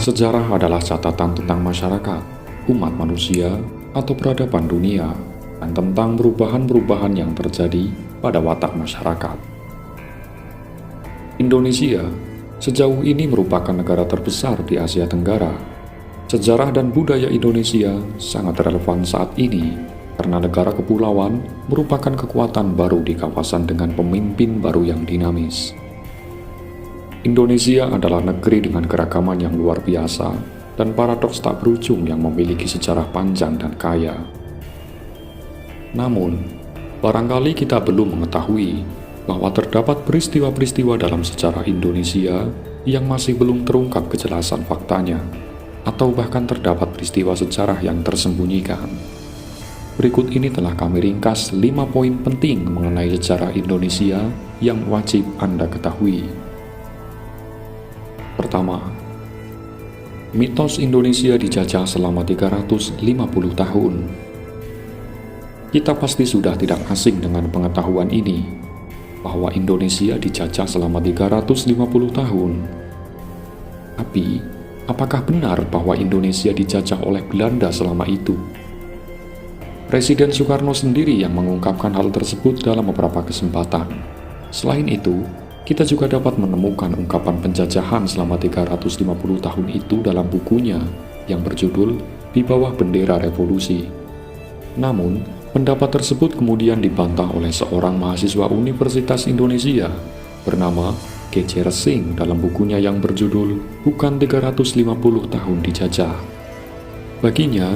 Sejarah adalah catatan tentang masyarakat, umat manusia, atau peradaban dunia, dan tentang perubahan-perubahan yang terjadi pada watak masyarakat. Indonesia sejauh ini merupakan negara terbesar di Asia Tenggara. Sejarah dan budaya Indonesia sangat relevan saat ini karena negara kepulauan merupakan kekuatan baru di kawasan dengan pemimpin baru yang dinamis. Indonesia adalah negeri dengan keragaman yang luar biasa dan paradoks tak berujung yang memiliki sejarah panjang dan kaya. Namun, barangkali kita belum mengetahui bahwa terdapat peristiwa-peristiwa dalam sejarah Indonesia yang masih belum terungkap kejelasan faktanya, atau bahkan terdapat peristiwa sejarah yang tersembunyikan. Berikut ini telah kami ringkas 5 poin penting mengenai sejarah Indonesia yang wajib Anda ketahui. Pertama, mitos Indonesia dijajah selama 350 tahun. Kita pasti sudah tidak asing dengan pengetahuan ini, bahwa Indonesia dijajah selama 350 tahun. Tapi, apakah benar bahwa Indonesia dijajah oleh Belanda selama itu? Presiden Soekarno sendiri yang mengungkapkan hal tersebut dalam beberapa kesempatan. Selain itu, kita juga dapat menemukan ungkapan penjajahan selama 350 tahun itu dalam bukunya yang berjudul Di Bawah Bendera Revolusi. Namun, pendapat tersebut kemudian dibantah oleh seorang mahasiswa Universitas Indonesia bernama K.C. Resing dalam bukunya yang berjudul Bukan 350 Tahun Dijajah. Baginya,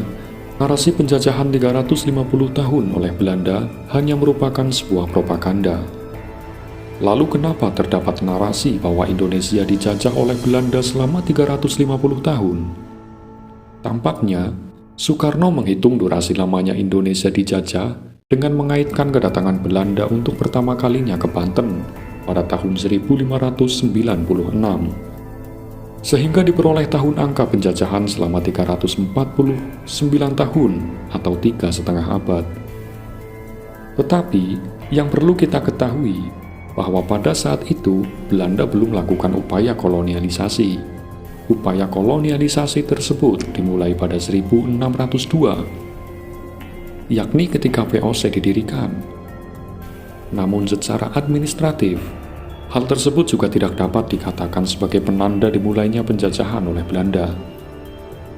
narasi penjajahan 350 tahun oleh Belanda hanya merupakan sebuah propaganda. Lalu kenapa terdapat narasi bahwa Indonesia dijajah oleh Belanda selama 350 tahun? Tampaknya, Soekarno menghitung durasi lamanya Indonesia dijajah dengan mengaitkan kedatangan Belanda untuk pertama kalinya ke Banten pada tahun 1596. Sehingga diperoleh tahun angka penjajahan selama 349 tahun atau 3,5 abad. Tetapi, yang perlu kita ketahui bahwa pada saat itu Belanda belum melakukan upaya kolonialisasi. Upaya kolonialisasi tersebut dimulai pada 1602, yakni ketika VOC didirikan. Namun secara administratif, hal tersebut juga tidak dapat dikatakan sebagai penanda dimulainya penjajahan oleh Belanda,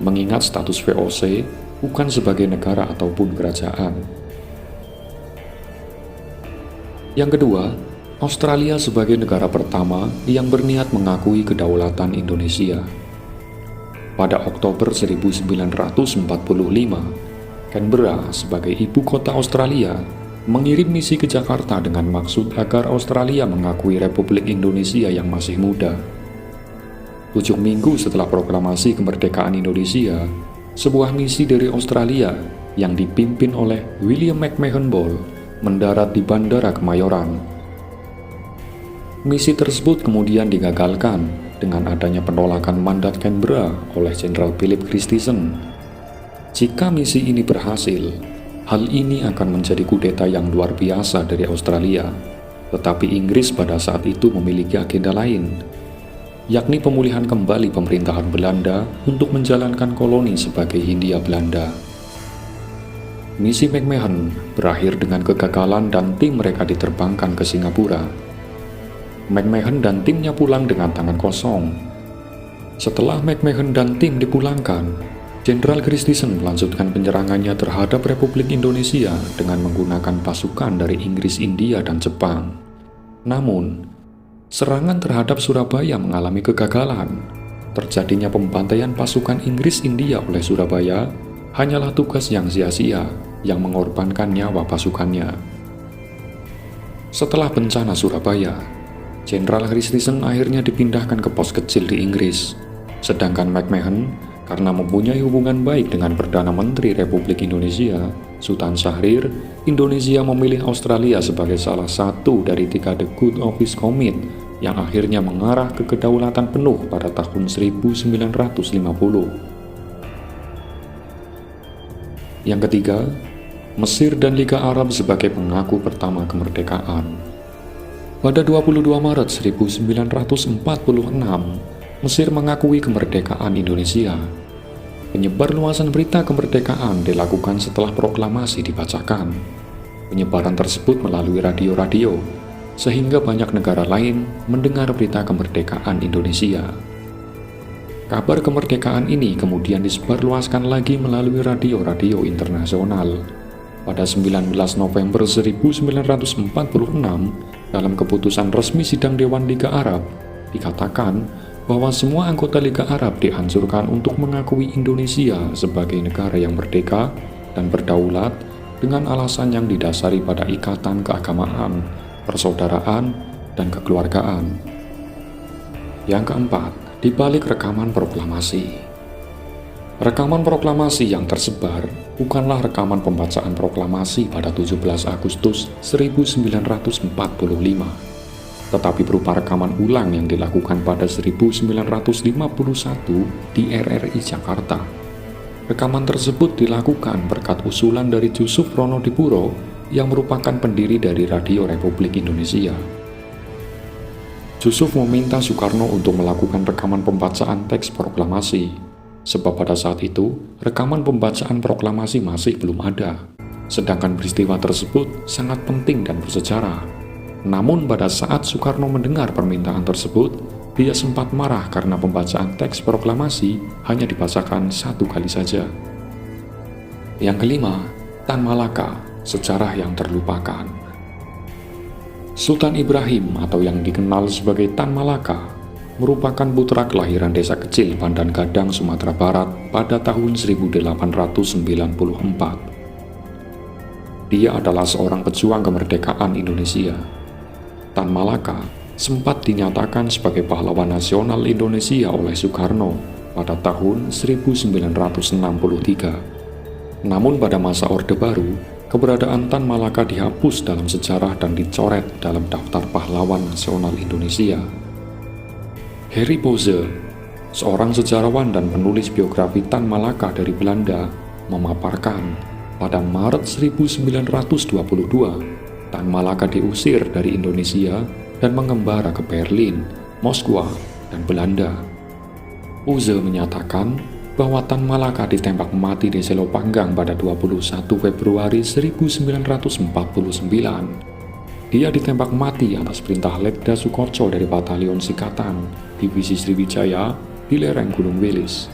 mengingat status VOC bukan sebagai negara ataupun kerajaan. Yang kedua, Australia sebagai negara pertama yang berniat mengakui kedaulatan Indonesia. Pada Oktober 1945, Canberra sebagai ibu kota Australia mengirim misi ke Jakarta dengan maksud agar Australia mengakui Republik Indonesia yang masih muda. 7 minggu setelah proklamasi kemerdekaan Indonesia, sebuah misi dari Australia yang dipimpin oleh William McMahon Ball mendarat di Bandara Kemayoran. Misi tersebut kemudian digagalkan dengan adanya penolakan mandat Canberra oleh Jenderal Philip Christensen. Jika misi ini berhasil, hal ini akan menjadi kudeta yang luar biasa dari Australia. Tetapi Inggris pada saat itu memiliki agenda lain, yakni pemulihan kembali pemerintahan Belanda untuk menjalankan koloni sebagai Hindia Belanda. Misi McMahon berakhir dengan kegagalan dan tim mereka diterbangkan ke Singapura. McMahon dan timnya pulang dengan tangan kosong. Setelah McMahon dan tim dipulangkan, Jenderal Christensen melanjutkan penyerangannya terhadap Republik Indonesia dengan menggunakan pasukan dari Inggris, India, dan Jepang. Namun, serangan terhadap Surabaya mengalami kegagalan. Terjadinya pembantaian pasukan Inggris, India oleh Surabaya hanyalah tugas yang sia-sia yang mengorbankan nyawa pasukannya. Setelah bencana Surabaya, Jenderal Christensen akhirnya dipindahkan ke pos kecil di Inggris, sedangkan McMahon karena mempunyai hubungan baik dengan Perdana Menteri Republik Indonesia, Sultan Syahrir, Indonesia memilih Australia sebagai salah satu dari 3 The Good Office Commit yang akhirnya mengarah ke kedaulatan penuh pada tahun 1950. Yang ketiga, Mesir dan Liga Arab sebagai pengaku pertama kemerdekaan. Pada 22 Maret 1946, Mesir mengakui kemerdekaan Indonesia. Penyebarluasan berita kemerdekaan dilakukan setelah proklamasi dibacakan. Penyebaran tersebut melalui radio-radio, sehingga banyak negara lain mendengar berita kemerdekaan Indonesia. Kabar kemerdekaan ini kemudian disebarluaskan lagi melalui radio-radio internasional. Pada 19 November 1946, dalam keputusan resmi Sidang Dewan Liga Arab, dikatakan bahwa semua anggota Liga Arab dianjurkan untuk mengakui Indonesia sebagai negara yang merdeka dan berdaulat dengan alasan yang didasari pada ikatan keagamaan, persaudaraan, dan kekeluargaan. Yang keempat, di balik rekaman proklamasi. Rekaman proklamasi yang tersebar bukanlah rekaman pembacaan proklamasi pada 17 Agustus 1945, tetapi berupa rekaman ulang yang dilakukan pada 1951 di RRI Jakarta. Rekaman tersebut dilakukan berkat usulan dari Jusuf Ronodipuro yang merupakan pendiri dari Radio Republik Indonesia. Jusuf meminta Soekarno untuk melakukan rekaman pembacaan teks proklamasi, sebab pada saat itu rekaman pembacaan proklamasi masih belum ada, sedangkan peristiwa tersebut sangat penting dan bersejarah. Namun pada saat Soekarno mendengar permintaan tersebut, dia sempat marah karena pembacaan teks proklamasi hanya dibacakan satu kali saja. Yang kelima, Tan Malaka, sejarah yang terlupakan. Sultan Ibrahim atau yang dikenal sebagai Tan Malaka merupakan putra kelahiran desa kecil Pandan Gadang, Sumatera Barat pada tahun 1894. Dia adalah seorang pejuang kemerdekaan Indonesia. Tan Malaka sempat dinyatakan sebagai pahlawan nasional Indonesia oleh Soekarno pada tahun 1963. Namun pada masa Orde Baru, keberadaan Tan Malaka dihapus dalam sejarah dan dicoret dalam daftar pahlawan nasional Indonesia. Harry Bose, seorang sejarawan dan penulis biografi Tan Malaka dari Belanda, memaparkan pada Maret 1922, Tan Malaka diusir dari Indonesia dan mengembara ke Berlin, Moskwa, dan Belanda. Bose menyatakan bahwa Tan Malaka ditembak mati di Selopanggang pada 21 Februari 1949. Dia ditembak mati atas perintah Letda Sukoco dari Batalion Sikatan, Divisi Sriwijaya, di lereng Gunung Wilis.